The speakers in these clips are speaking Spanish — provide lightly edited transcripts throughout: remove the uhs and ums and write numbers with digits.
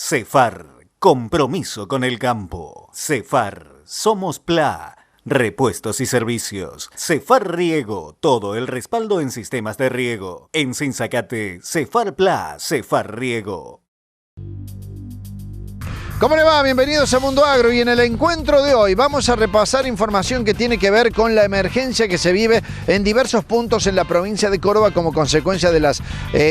Cefar, compromiso con el campo. Cefar, somos PLA. Repuestos y servicios. Cefar Riego, todo el respaldo en sistemas de riego. En Sinzacate, Cefar PLA, Cefar Riego. ¿Cómo le va? Bienvenidos a Mundo Agro, y en el encuentro de hoy vamos a repasar información que tiene que ver con la emergencia que se vive en diversos puntos en la provincia de Córdoba como consecuencia de las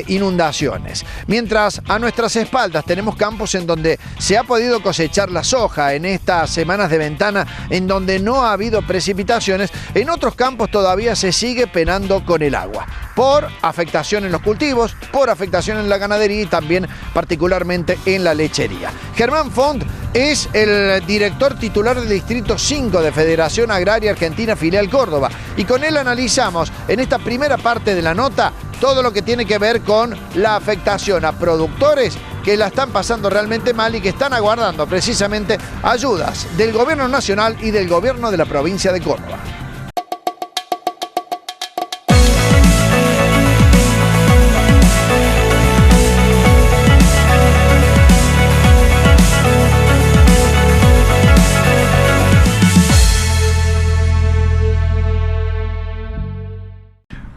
inundaciones. Mientras a nuestras espaldas tenemos campos en donde se ha podido cosechar la soja en estas semanas de ventana en donde no ha habido precipitaciones, en otros campos todavía se sigue penando con el agua por afectación en los cultivos, por afectación en la ganadería y también particularmente en la lechería. Germán Font es el director titular del Distrito 5 de Federación Agraria Argentina, filial Córdoba, y con él analizamos en esta primera parte de la nota todo lo que tiene que ver con la afectación a productores que la están pasando realmente mal y que están aguardando precisamente ayudas del gobierno nacional y del gobierno de la provincia de Córdoba.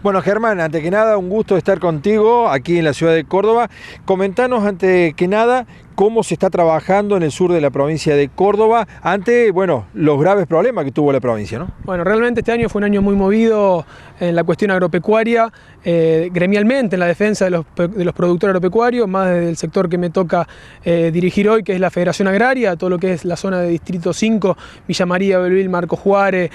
Bueno, Germán, antes que nada, un gusto estar contigo aquí en la ciudad de Córdoba. Comentanos, antes que nada, cómo se está trabajando en el sur de la provincia de Córdoba ante, bueno, los graves problemas que tuvo la provincia, ¿no? Bueno, realmente este año fue un año muy movido en la cuestión agropecuaria, gremialmente en la defensa de los productores agropecuarios, más desde el sector que me toca dirigir hoy, que es la Federación Agraria, todo lo que es la zona de Distrito 5, Villa María, Belville, Marcos Juárez,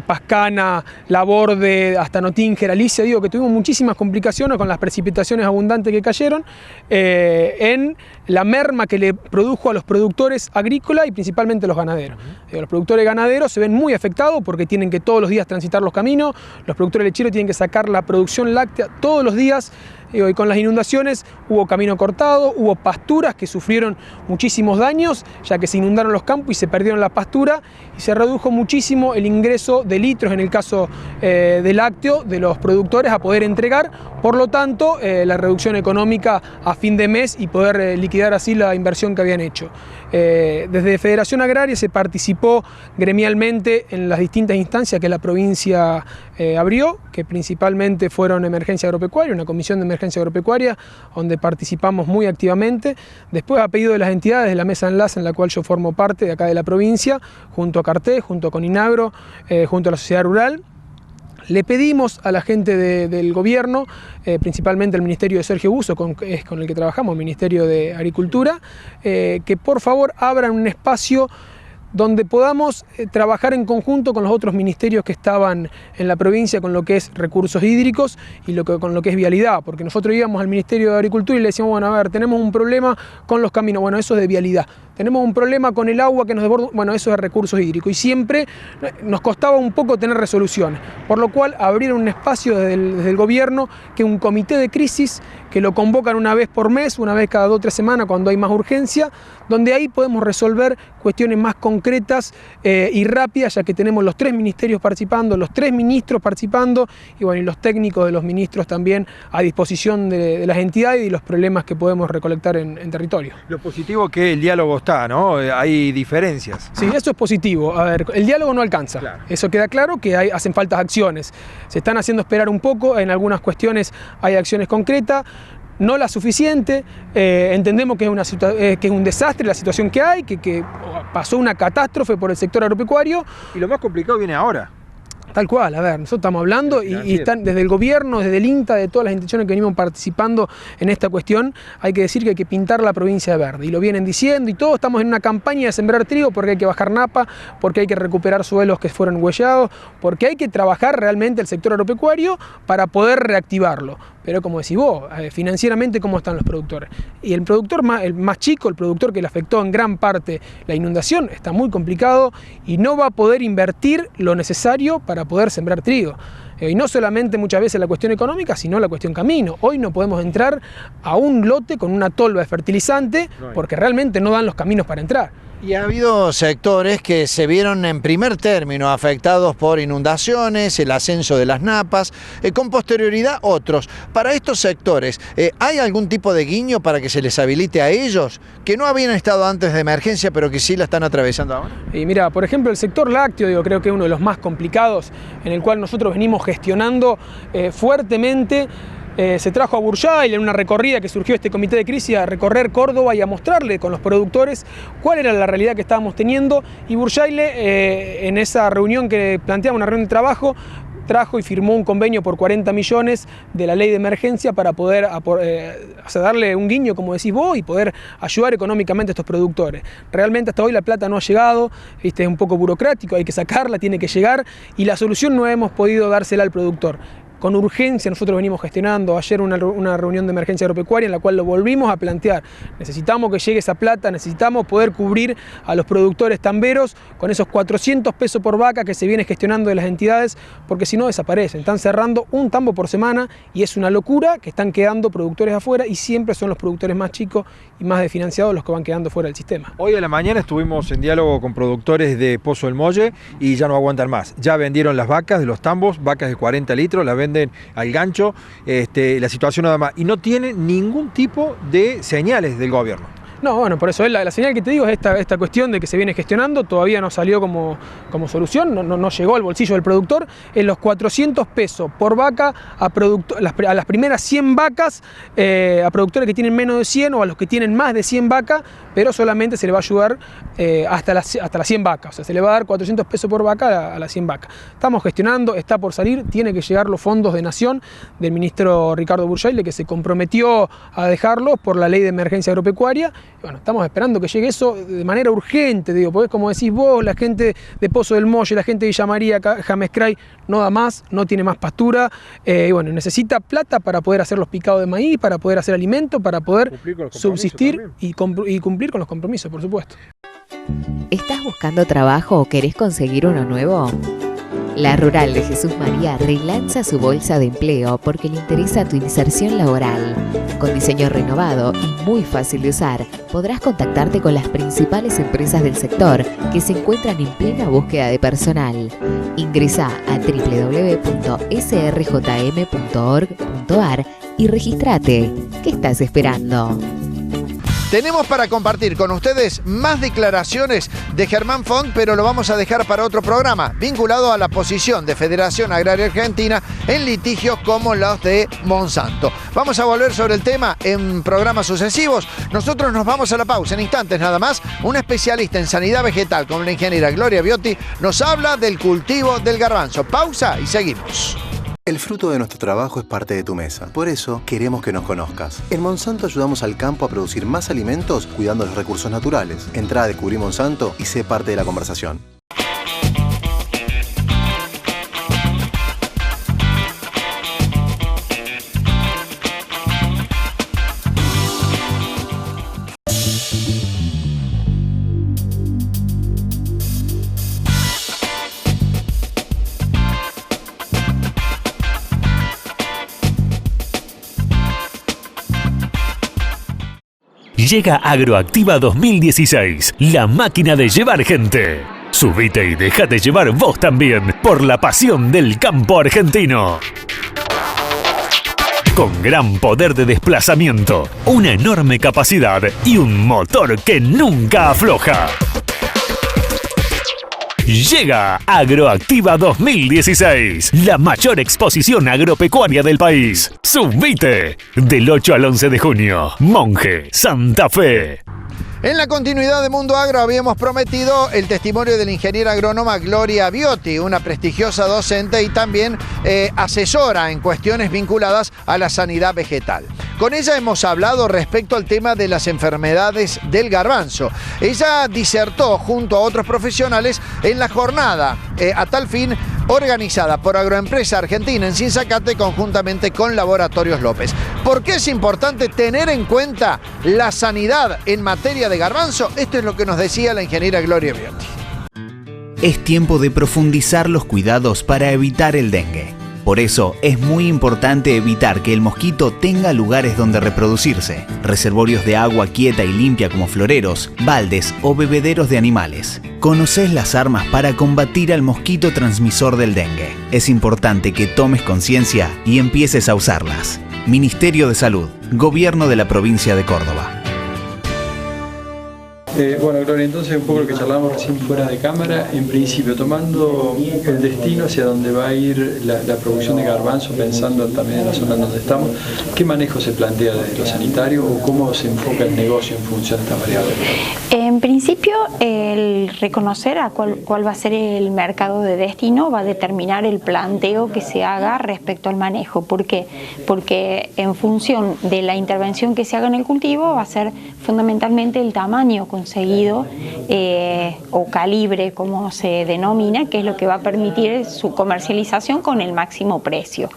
Pascana, Laborde, hasta Notínger, Alicia, digo que tuvimos muchísimas complicaciones con las precipitaciones abundantes que cayeron en la merma que le produjo a los productores agrícolas y principalmente a los ganaderos. Los productores ganaderos se ven muy afectados porque tienen que todos los días transitar los caminos, los productores lecheros tienen que sacar la producción láctea todos los días, y con las inundaciones hubo camino cortado, hubo pasturas que sufrieron muchísimos daños, ya que se inundaron los campos y se perdieron las pasturas, y se redujo muchísimo el ingreso de litros, en el caso de lácteo, de los productores a poder entregar, por lo tanto, la reducción económica a fin de mes y poder liquidar así la inversión que habían hecho. Desde Federación Agraria se participó gremialmente en las distintas instancias que la provincia abrió, que principalmente fueron emergencia agropecuaria, una comisión de emergencia agropecuaria, donde participamos muy activamente. Después, a pedido de las entidades de la mesa de enlace en la cual yo formo parte de acá de la provincia, junto a Carté, junto con Inagro, junto a la sociedad rural, le pedimos a la gente del gobierno, principalmente el Ministerio de Sergio Busso, es con el que trabajamos, el Ministerio de Agricultura, que por favor abran un espacio donde podamos trabajar en conjunto con los otros ministerios que estaban en la provincia con lo que es recursos hídricos y con lo que es vialidad, porque nosotros íbamos al Ministerio de Agricultura y le decíamos, bueno, a ver, tenemos un problema con los caminos, bueno, eso es de vialidad. Tenemos un problema con el agua que nos desborda, bueno, eso es de recursos hídricos, y siempre nos costaba un poco tener resoluciones, por lo cual abrieron un espacio desde el gobierno, que es un comité de crisis, que lo convocan una vez por mes, una vez cada 2 o 3 semanas cuando hay más urgencia, donde ahí podemos resolver cuestiones más concretas y rápidas, ya que tenemos los 3 ministerios participando, los 3 ministros participando, y bueno, y los técnicos de los ministros también a disposición de las entidades y los problemas que podemos recolectar en territorio. Lo positivo es que el diálogo está, ¿no? Hay diferencias. Sí, eso es positivo. A ver, el diálogo no alcanza. Claro. Eso queda claro, que hacen falta acciones. Se están haciendo esperar un poco, en algunas cuestiones hay acciones concretas, no la suficiente. Entendemos que es un desastre la situación que hay, que pasó una catástrofe por el sector agropecuario. Y lo más complicado viene ahora. Tal cual, a ver, nosotros estamos hablando y están desde el gobierno, desde el INTA, de todas las instituciones que venimos participando en esta cuestión, hay que decir que hay que pintar la provincia de verde, y lo vienen diciendo, y todos estamos en una campaña de sembrar trigo porque hay que bajar napa, porque hay que recuperar suelos que fueron huellados, porque hay que trabajar realmente el sector agropecuario para poder reactivarlo. Pero como decís vos, financieramente, ¿cómo están los productores? Y el productor el más chico, el productor que le afectó en gran parte la inundación, está muy complicado y no va a poder invertir lo necesario para poder sembrar trigo. Y no solamente muchas veces la cuestión económica, sino la cuestión camino. Hoy no podemos entrar a un lote con una tolva de fertilizante porque realmente no dan los caminos para entrar. Y ha habido sectores que se vieron en primer término afectados por inundaciones, el ascenso de las napas, con posterioridad otros. Para estos sectores, ¿hay algún tipo de guiño para que se les habilite a ellos que no habían estado antes de emergencia pero que sí la están atravesando ahora? Y mira, por ejemplo, el sector lácteo, creo que es uno de los más complicados, en el cual nosotros venimos gestionando fuertemente. Se trajo a Bursail en una recorrida que surgió este comité de crisis a recorrer Córdoba y a mostrarle con los productores cuál era la realidad que estábamos teniendo, y Bursail en esa reunión que planteamos, una reunión de trabajo, trajo y firmó un convenio por 40 millones de la ley de emergencia para poder darle un guiño, como decís vos, y poder ayudar económicamente a estos productores. Realmente hasta hoy la plata no ha llegado, es un poco burocrático, hay que sacarla, tiene que llegar, y la solución no hemos podido dársela al productor. Con urgencia nosotros venimos gestionando ayer una reunión de emergencia agropecuaria en la cual lo volvimos a plantear. Necesitamos que llegue esa plata, necesitamos poder cubrir a los productores tamberos con esos 400 pesos por vaca que se viene gestionando de las entidades, porque si no desaparecen. Están cerrando un tambo por semana y es una locura que están quedando productores afuera, y siempre son los productores más chicos y más desfinanciados los que van quedando fuera del sistema. Hoy a la mañana estuvimos en diálogo con productores de Pozo del Molle y ya no aguantan más. Ya vendieron las vacas de los tambos, vacas de 40 litros, las venden al gancho, la situación nada más, y no tiene ningún tipo de señales del gobierno. No, bueno, por eso la señal que te digo es esta cuestión de que se viene gestionando, todavía no salió como solución, no llegó al bolsillo del productor, en los 400 pesos por vaca a las primeras 100 vacas, a productores que tienen menos de 100 o a los que tienen más de 100 vacas, pero solamente se le va a ayudar hasta las 100 vacas, o sea, se le va a dar 400 pesos por vaca a las 100 vacas. Estamos gestionando, está por salir, tiene que llegar los fondos de Nación del ministro Ricardo Bursail, que se comprometió a dejarlos por la ley de emergencia agropecuaria. Bueno, estamos esperando que llegue eso de manera urgente, porque como decís vos, la gente de Pozo del Molle, la gente de Villa María, James Cray, no da más, no tiene más pastura, y bueno, necesita plata para poder hacer los picados de maíz, para poder hacer alimento, para poder subsistir y cumplir con los compromisos, por supuesto. ¿Estás buscando trabajo o querés conseguir uno nuevo? La Rural de Jesús María relanza su bolsa de empleo porque le interesa tu inserción laboral. Con diseño renovado y muy fácil de usar, podrás contactarte con las principales empresas del sector que se encuentran en plena búsqueda de personal. Ingresá a www.srjm.org.ar y regístrate. ¿Qué estás esperando? Tenemos para compartir con ustedes más declaraciones de Germán Font, pero lo vamos a dejar para otro programa, vinculado a la posición de Federación Agraria Argentina en litigios como los de Monsanto. Vamos a volver sobre el tema en programas sucesivos. Nosotros nos vamos a la pausa en instantes nada más. Un especialista en sanidad vegetal como la ingeniera Gloria Biotti nos habla del cultivo del garbanzo. Pausa y seguimos. El fruto de nuestro trabajo es parte de tu mesa. Por eso queremos que nos conozcas. En Monsanto ayudamos al campo a producir más alimentos cuidando los recursos naturales. Entrá a Descubrir Monsanto y sé parte de la conversación. Llega Agroactiva 2016, la máquina de llevar gente. Subite y déjate llevar vos también por la pasión del campo argentino. Con gran poder de desplazamiento, una enorme capacidad y un motor que nunca afloja. Llega Agroactiva 2016, la mayor exposición agropecuaria del país. Subite, del 8 al 11 de junio, Monje, Santa Fe. En la continuidad de Mundo Agro habíamos prometido el testimonio de la ingeniera agrónoma Gloria Biotti, una prestigiosa docente y también asesora en cuestiones vinculadas a la sanidad vegetal. Con ella hemos hablado respecto al tema de las enfermedades del garbanzo. Ella disertó junto a otros profesionales en la jornada, a tal fin, organizada por Agroempresa Argentina en Sinzacate conjuntamente con Laboratorios López. ¿Por qué es importante tener en cuenta la sanidad en materia de garbanzo? Esto es lo que nos decía la ingeniera Gloria Biotti. Es tiempo de profundizar los cuidados para evitar el dengue. Por eso es muy importante evitar que el mosquito tenga lugares donde reproducirse, reservorios de agua quieta y limpia como floreros, baldes o bebederos de animales. Conocés las armas para combatir al mosquito transmisor del dengue. Es importante que tomes conciencia y empieces a usarlas. Ministerio de Salud, Gobierno de la Provincia de Córdoba. Bueno, Gloria, entonces un poco lo que charlábamos recién fuera de cámara, en principio tomando el destino hacia donde va a ir la producción de garbanzo, pensando también en la zona donde estamos, ¿qué manejo se plantea desde lo sanitario o cómo se enfoca el negocio en función de esta variable? En principio, el reconocer a cuál va a ser el mercado de destino va a determinar el planteo que se haga respecto al manejo. ¿Por qué? Porque en función de la intervención que se haga en el cultivo va a ser fundamentalmente el tamaño conseguido o calibre, como se denomina, que es lo que va a permitir su comercialización con el máximo precio.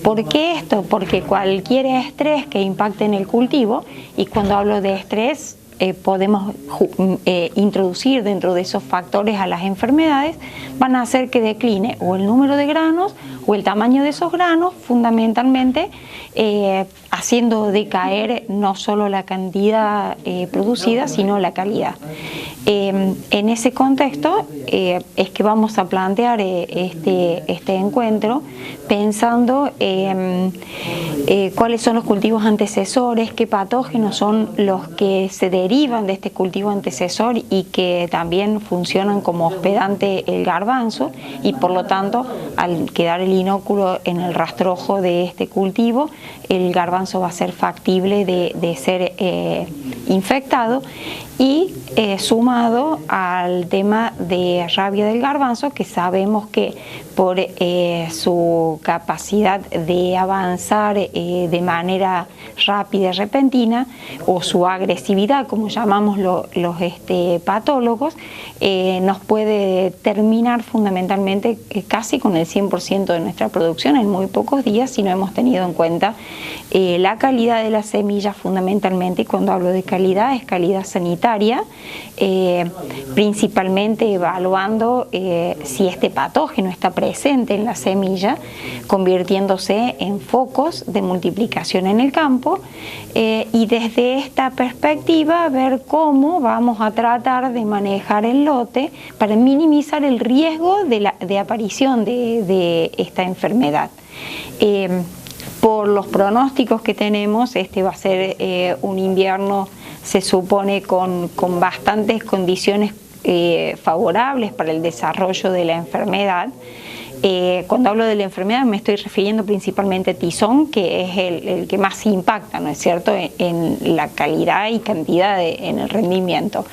¿Por qué esto? Porque cualquier estrés que impacte en el cultivo, y cuando hablo de estrés podemos introducir dentro de esos factores a las enfermedades, van a hacer que decline o el número de granos o el tamaño de esos granos, fundamentalmente haciendo decaer no solo la cantidad producida, sino la calidad. En ese contexto es que vamos a plantear este encuentro pensando cuáles son los cultivos antecesores, qué patógenos son los que se derivan de este cultivo antecesor y que también funcionan como hospedante el garbanzo, y por lo tanto al quedar el inóculo en el rastrojo de este cultivo, el garbanzo va a ser factible de ser infectado, y sumado al tema de rabia del garbanzo, que sabemos que por su capacidad de avanzar de manera rápida y repentina, o su agresividad, como llamamos los patólogos, nos puede terminar fundamentalmente casi con el 100% de nuestra producción en muy pocos días, si no hemos tenido en cuenta la calidad de las semillas fundamentalmente. Y cuando hablo de calidad, es calidad sanitaria, principalmente evaluando si este patógeno está presente en la semilla, convirtiéndose en focos de multiplicación en el campo, y desde esta perspectiva ver cómo vamos a tratar de manejar el lote para minimizar el riesgo de aparición de esta enfermedad. Por los pronósticos que tenemos, este va a ser un invierno, se supone, con bastantes condiciones favorables para el desarrollo de la enfermedad. Cuando hablo de la enfermedad me estoy refiriendo principalmente a tizón, que es el que más impacta, ¿no es cierto?, en la calidad y cantidad en el rendimiento.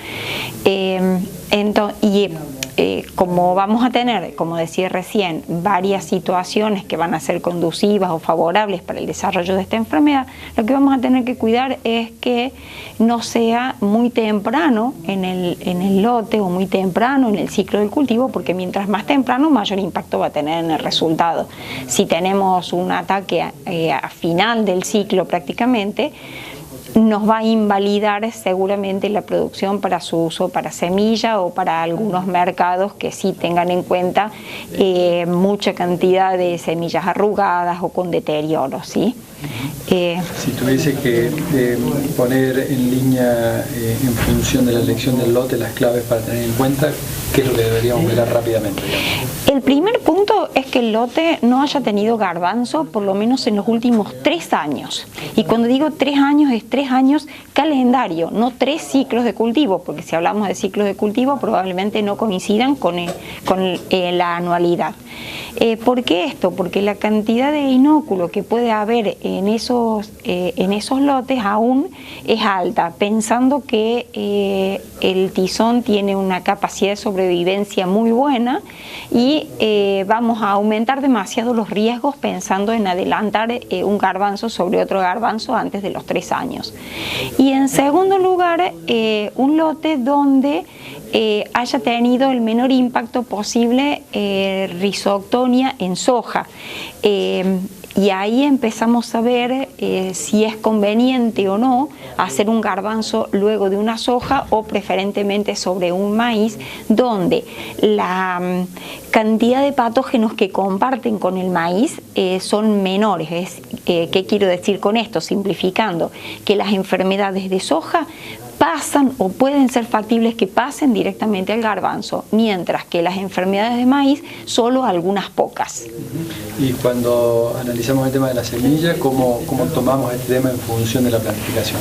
Como vamos a tener, como decía recién, varias situaciones que van a ser conducivas o favorables para el desarrollo de esta enfermedad, lo que vamos a tener que cuidar es que no sea muy temprano en el lote o muy temprano en el ciclo del cultivo, porque mientras más temprano, mayor impacto va a tener en el resultado. Si tenemos un ataque a final del ciclo prácticamente, nos va a invalidar seguramente la producción para su uso para semilla o para algunos mercados que sí tengan en cuenta mucha cantidad de semillas arrugadas o con deterioro, ¿sí? Si tuviese que poner en línea, en función de la elección del lote, las claves para tener en cuenta, ¿qué es lo que deberíamos mirar rápidamente, digamos? El primer punto es que el lote no haya tenido garbanzo por lo menos en los últimos 3 años. Y cuando digo 3 años, es 3 años calendario, no 3 ciclos de cultivo, porque si hablamos de ciclos de cultivo probablemente no coincidan con la anualidad. ¿Por qué esto? Porque la cantidad de inóculo que puede haber en esos lotes aún es alta, pensando que el tizón tiene una capacidad de sobrevivencia muy buena, y vamos a aumentar demasiado los riesgos pensando en adelantar un garbanzo sobre otro garbanzo antes de los 3 años. Y en segundo lugar, un lote donde haya tenido el menor impacto posible Rhizoctonia en soja. Y ahí empezamos a ver si es conveniente o no hacer un garbanzo luego de una soja o preferentemente sobre un maíz, donde la cantidad de patógenos que comparten con el maíz son menores. ¿Qué quiero decir con esto? Simplificando, que las enfermedades de soja pasan o pueden ser factibles que pasen directamente al garbanzo, mientras que las enfermedades de maíz solo algunas pocas. Y cuando analizamos el tema de la semilla, ¿cómo tomamos este tema en función de la planificación?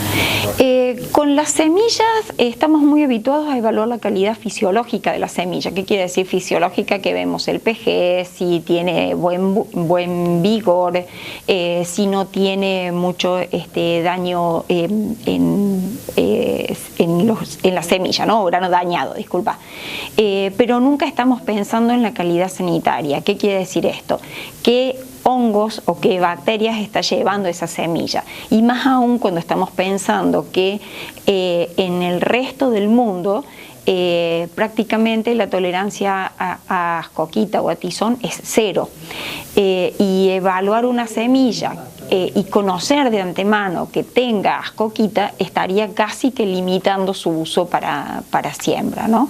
Con las semillas estamos muy habituados a evaluar la calidad fisiológica de la semilla. ¿Qué quiere decir fisiológica? Que vemos el pH, si tiene buen vigor, si no tiene mucho daño en la semilla, ¿no? Grano dañado, disculpa. Pero nunca estamos pensando en la calidad sanitaria. ¿Qué quiere decir esto? ¿Qué hongos o qué bacterias está llevando esa semilla? Y más aún cuando estamos pensando que en el resto del mundo prácticamente la tolerancia a ascoquita o a tizón es 0. Y evaluar una semilla y conocer de antemano que tenga ascoquita estaría casi que limitando su uso para siembra, ¿no?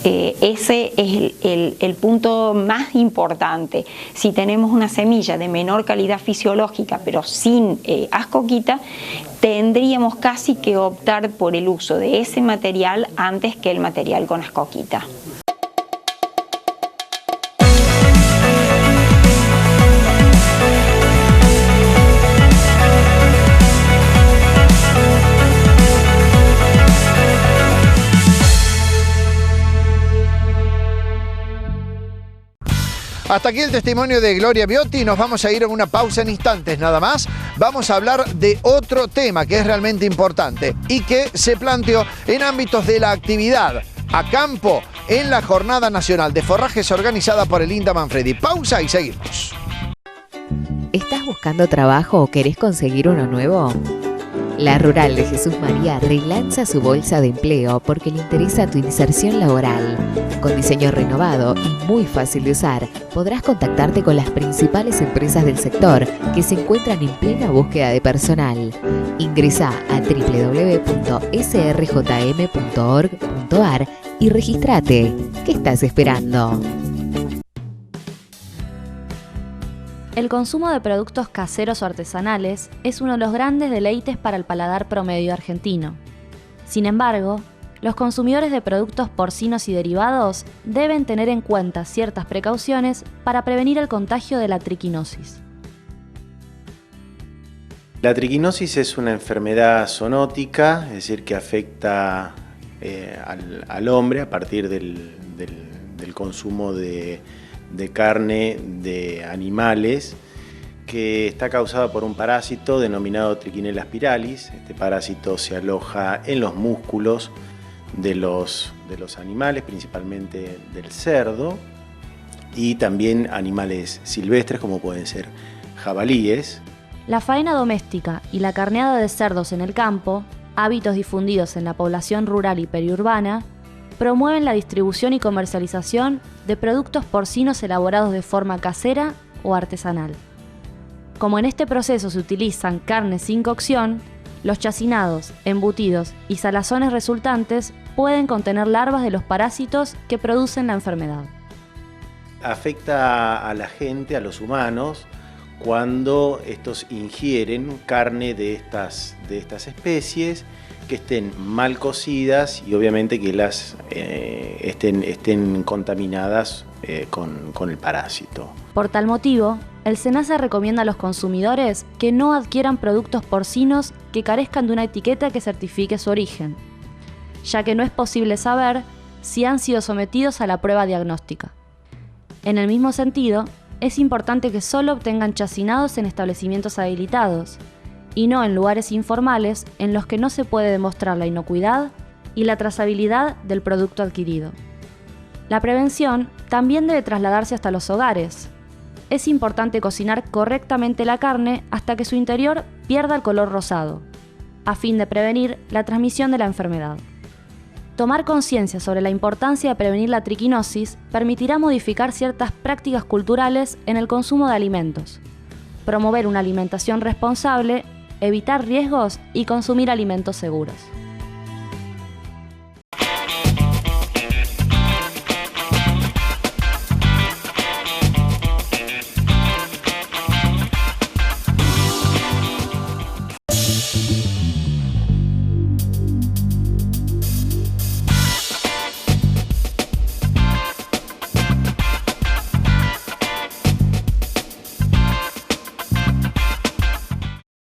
Ese es el punto más importante. Si tenemos una semilla de menor calidad fisiológica pero sin ascoquita, tendríamos casi que optar por el uso de ese material antes que el material con ascoquita. Hasta aquí el testimonio de Gloria Biotti. Nos vamos a ir a una pausa en instantes nada más. Vamos a hablar de otro tema que es realmente importante y que se planteó en ámbitos de la actividad a campo en la Jornada Nacional de Forrajes organizada por el INTA Manfredi. Pausa y seguimos. ¿Estás buscando trabajo o querés conseguir uno nuevo? La Rural de Jesús María relanza su bolsa de empleo porque le interesa tu inserción laboral. Con diseño renovado y muy fácil de usar, podrás contactarte con las principales empresas del sector que se encuentran en plena búsqueda de personal. Ingresá a www.srjm.org.ar y regístrate. ¿Qué estás esperando? El consumo de productos caseros o artesanales es uno de los grandes deleites para el paladar promedio argentino. Sin embargo, los consumidores de productos porcinos y derivados deben tener en cuenta ciertas precauciones para prevenir el contagio de la triquinosis. La triquinosis es una enfermedad zoonótica, es decir, que afecta al hombre a partir del consumo de carne de animales, que está causada por un parásito denominado Trichinella spiralis. Este parásito se aloja en los músculos de los animales, principalmente del cerdo, y también animales silvestres como pueden ser jabalíes. La faena doméstica y la carneada de cerdos en el campo, hábitos difundidos en la población rural y periurbana, promueven la distribución y comercialización de productos porcinos elaborados de forma casera o artesanal. Como en este proceso se utilizan carnes sin cocción, los chacinados, embutidos y salazones resultantes pueden contener larvas de los parásitos que producen la enfermedad. Afecta a la gente, a los humanos, cuando estos ingieren carne de estas especies, que estén mal cocidas y obviamente que las estén contaminadas con el parásito. Por tal motivo, el SENASA recomienda a los consumidores que no adquieran productos porcinos que carezcan de una etiqueta que certifique su origen, ya que no es posible saber si han sido sometidos a la prueba diagnóstica. En el mismo sentido, es importante que solo obtengan chacinados en establecimientos habilitados, y no en lugares informales en los que no se puede demostrar la inocuidad y la trazabilidad del producto adquirido. La prevención también debe trasladarse hasta los hogares. Es importante cocinar correctamente la carne hasta que su interior pierda el color rosado, a fin de prevenir la transmisión de la enfermedad. Tomar conciencia sobre la importancia de prevenir la triquinosis permitirá modificar ciertas prácticas culturales en el consumo de alimentos, promover una alimentación responsable, evitar riesgos y consumir alimentos seguros.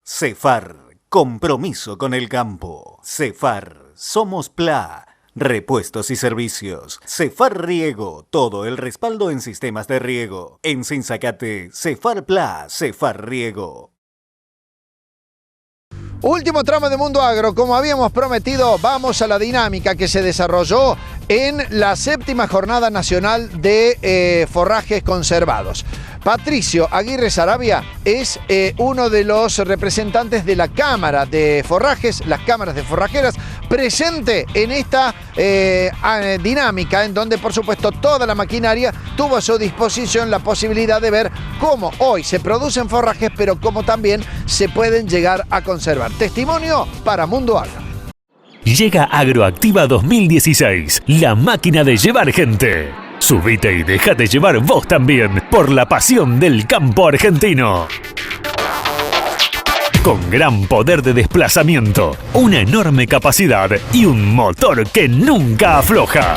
Cefar, compromiso con el campo. Cefar, somos PLA, repuestos y servicios. Cefar Riego, todo el respaldo en sistemas de riego. En Sinzacate, Cefar PLA, Cefar Riego. Último tramo de Mundo Agro, como habíamos prometido, vamos a la dinámica que se desarrolló en la 7ª Jornada Nacional de Forrajes Conservados. Patricio Aguirre Sarabia es uno de los representantes de la Cámara de Forrajes, las cámaras de forrajeras, presente en esta dinámica, en donde por supuesto toda la maquinaria tuvo a su disposición la posibilidad de ver cómo hoy se producen forrajes, pero cómo también se pueden llegar a conservar. Testimonio para Mundo Agro. Llega Agroactiva 2016, la máquina de llevar gente. Subite y déjate llevar vos también por la pasión del campo argentino. Con gran poder de desplazamiento, una enorme capacidad y un motor que nunca afloja.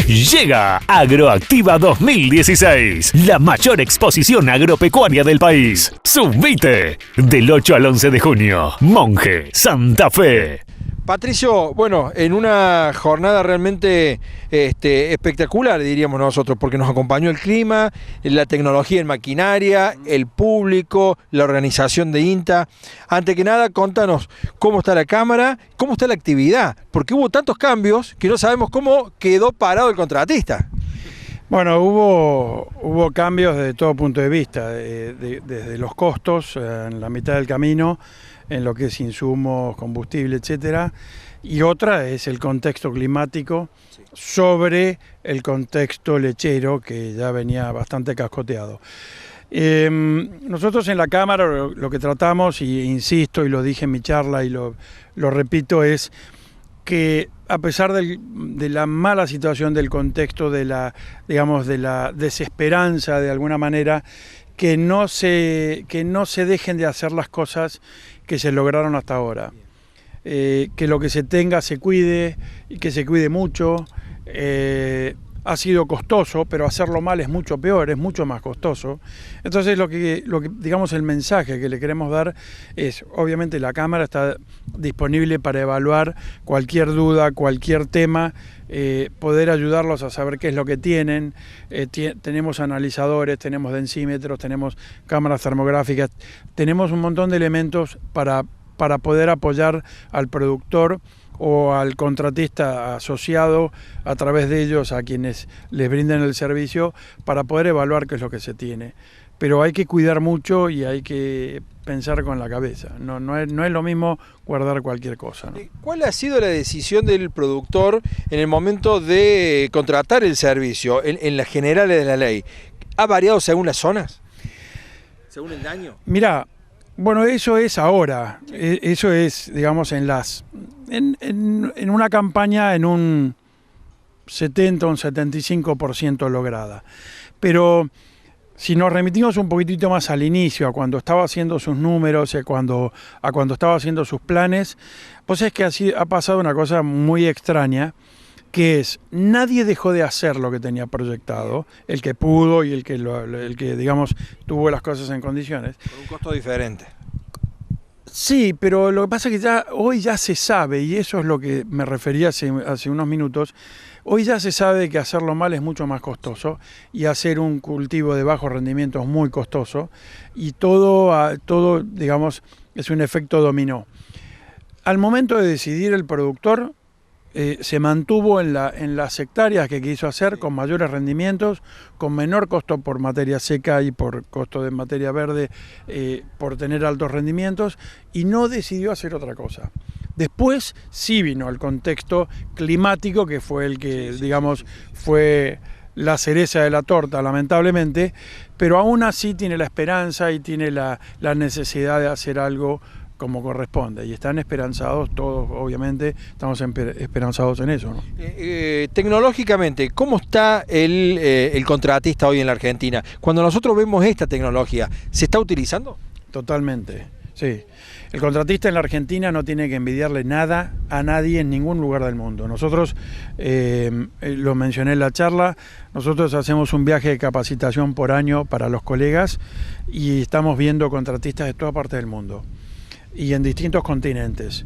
Llega Agroactiva 2016, la mayor exposición agropecuaria del país. Subite del 8 al 11 de junio, Monje, Santa Fe. Patricio, bueno, en una jornada realmente espectacular, diríamos nosotros, porque nos acompañó el clima, la tecnología en maquinaria, el público, la organización de INTA. Antes que nada, contanos cómo está la cámara, cómo está la actividad, porque hubo tantos cambios que no sabemos cómo quedó parado el contratista. Bueno, hubo cambios de todo punto de vista, desde los costos en la mitad del camino, en lo que es insumos, combustible, etcétera, y otra es el contexto climático sobre el contexto lechero, que ya venía bastante cascoteado. Nosotros en la Cámara lo que tratamos, y insisto y lo dije en mi charla y lo repito, es que a pesar de la mala situación del contexto, de la desesperanza de alguna manera, que no se dejen de hacer las cosas que se lograron hasta ahora. Que lo que se tenga se cuide, y que se cuide mucho. Ha sido costoso, pero hacerlo mal es mucho peor, es mucho más costoso. Entonces lo que digamos, el mensaje que le queremos dar es, obviamente la Cámara está disponible para evaluar cualquier duda, cualquier tema, poder ayudarlos a saber qué es lo que tienen. Tenemos analizadores, tenemos densímetros, tenemos cámaras termográficas, tenemos un montón de elementos para poder apoyar al productor o al contratista asociado, a través de ellos a quienes les brinden el servicio, para poder evaluar qué es lo que se tiene. Pero hay que cuidar mucho y hay que pensar con la cabeza. No es lo mismo guardar cualquier cosa, ¿no? ¿Cuál ha sido la decisión del productor en el momento de contratar el servicio, en las generales de la ley? ¿Ha variado según las zonas? ¿Según el daño? Mirá, bueno, eso es ahora. Eso es, digamos, en una campaña en un 70 o un 75% lograda. Pero si nos remitimos un poquitito más al inicio, a cuando estaba haciendo sus números, a cuando estaba haciendo sus planes, pues es que ha pasado una cosa muy extraña, que es, nadie dejó de hacer lo que tenía proyectado, el que pudo y el que digamos, tuvo las cosas en condiciones. Con un costo diferente. Sí, pero lo que pasa es que hoy ya se sabe, y eso es lo que me refería hace unos minutos, hoy ya se sabe que hacerlo mal es mucho más costoso, y hacer un cultivo de bajo rendimiento es muy costoso, y todo digamos, es un efecto dominó. Al momento de decidir el productor, se mantuvo en las hectáreas que quiso hacer, con mayores rendimientos, con menor costo por materia seca y por costo de materia verde, por tener altos rendimientos, y no decidió hacer otra cosa. Después sí vino el contexto climático, que fue el que, digamos, fue la cereza de la torta, lamentablemente, pero aún así tiene la esperanza y tiene la necesidad de hacer algo como corresponde, y están esperanzados todos, obviamente, estamos esperanzados en eso, ¿no? Tecnológicamente, ¿cómo está el contratista hoy en la Argentina? Cuando nosotros vemos esta tecnología, ¿se está utilizando? Totalmente, sí. El contratista en la Argentina no tiene que envidiarle nada a nadie en ningún lugar del mundo. Nosotros, lo mencioné en la charla, nosotros hacemos un viaje de capacitación por año para los colegas y estamos viendo contratistas de toda parte del mundo y en distintos continentes.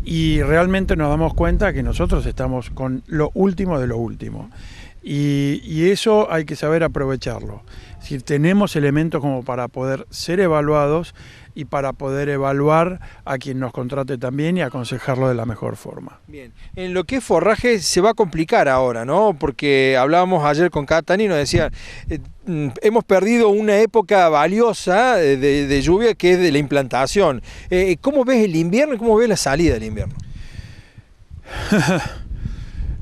Y realmente nos damos cuenta que nosotros estamos con lo último de lo último. Y eso hay que saber aprovecharlo. Es decir, tenemos elementos como para poder ser evaluados y para poder evaluar a quien nos contrate también y aconsejarlo de la mejor forma. Bien, en lo que es forraje se va a complicar ahora, ¿no? Porque hablábamos ayer con Catani y nos decían, hemos perdido una época valiosa de lluvia que es de la implantación. ¿Cómo ves el invierno y cómo ves la salida del invierno?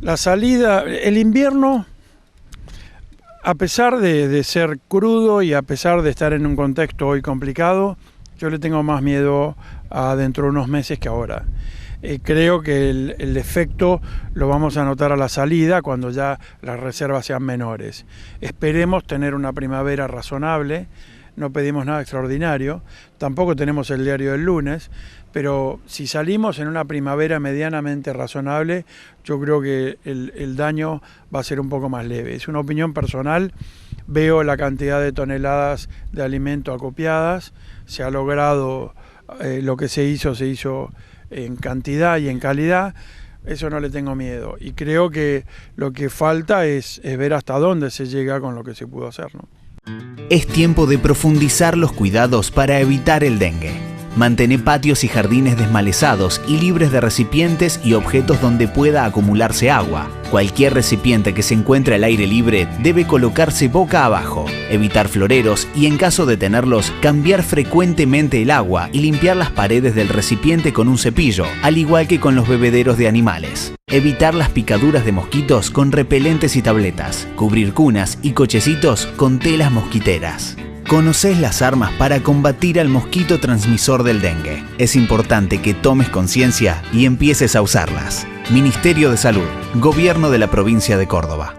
La salida, el invierno, a pesar de ser crudo y a pesar de estar en un contexto hoy complicado, yo le tengo más miedo a dentro de unos meses que ahora. Creo que el efecto lo vamos a notar a la salida cuando ya las reservas sean menores. Esperemos tener una primavera razonable, no pedimos nada extraordinario, tampoco tenemos el diario del lunes, pero si salimos en una primavera medianamente razonable, yo creo que el daño va a ser un poco más leve. Es una opinión personal, veo la cantidad de toneladas de alimento acopiadas, se ha logrado lo que se hizo en cantidad y en calidad, eso no le tengo miedo. Y creo que lo que falta es ver hasta dónde se llega con lo que se pudo hacer, ¿no? Es tiempo de profundizar los cuidados para evitar el dengue. Mantén patios y jardines desmalezados y libres de recipientes y objetos donde pueda acumularse agua. Cualquier recipiente que se encuentre al aire libre debe colocarse boca abajo, evitar floreros y, en caso de tenerlos, cambiar frecuentemente el agua y limpiar las paredes del recipiente con un cepillo, al igual que con los bebederos de animales. Evitar las picaduras de mosquitos con repelentes y tabletas. Cubrir cunas y cochecitos con telas mosquiteras. ¿Conocés las armas para combatir al mosquito transmisor del dengue? Es importante que tomes conciencia y empieces a usarlas. Ministerio de Salud, Gobierno de la Provincia de Córdoba.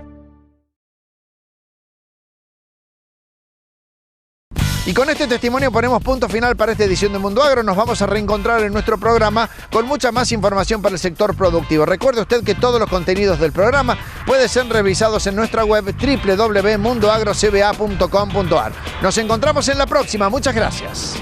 Y con este testimonio ponemos punto final para esta edición de Mundo Agro. Nos vamos a reencontrar en nuestro programa con mucha más información para el sector productivo. Recuerde usted que todos los contenidos del programa pueden ser revisados en nuestra web www.mundoagrocba.com.ar. Nos encontramos en la próxima. Muchas gracias.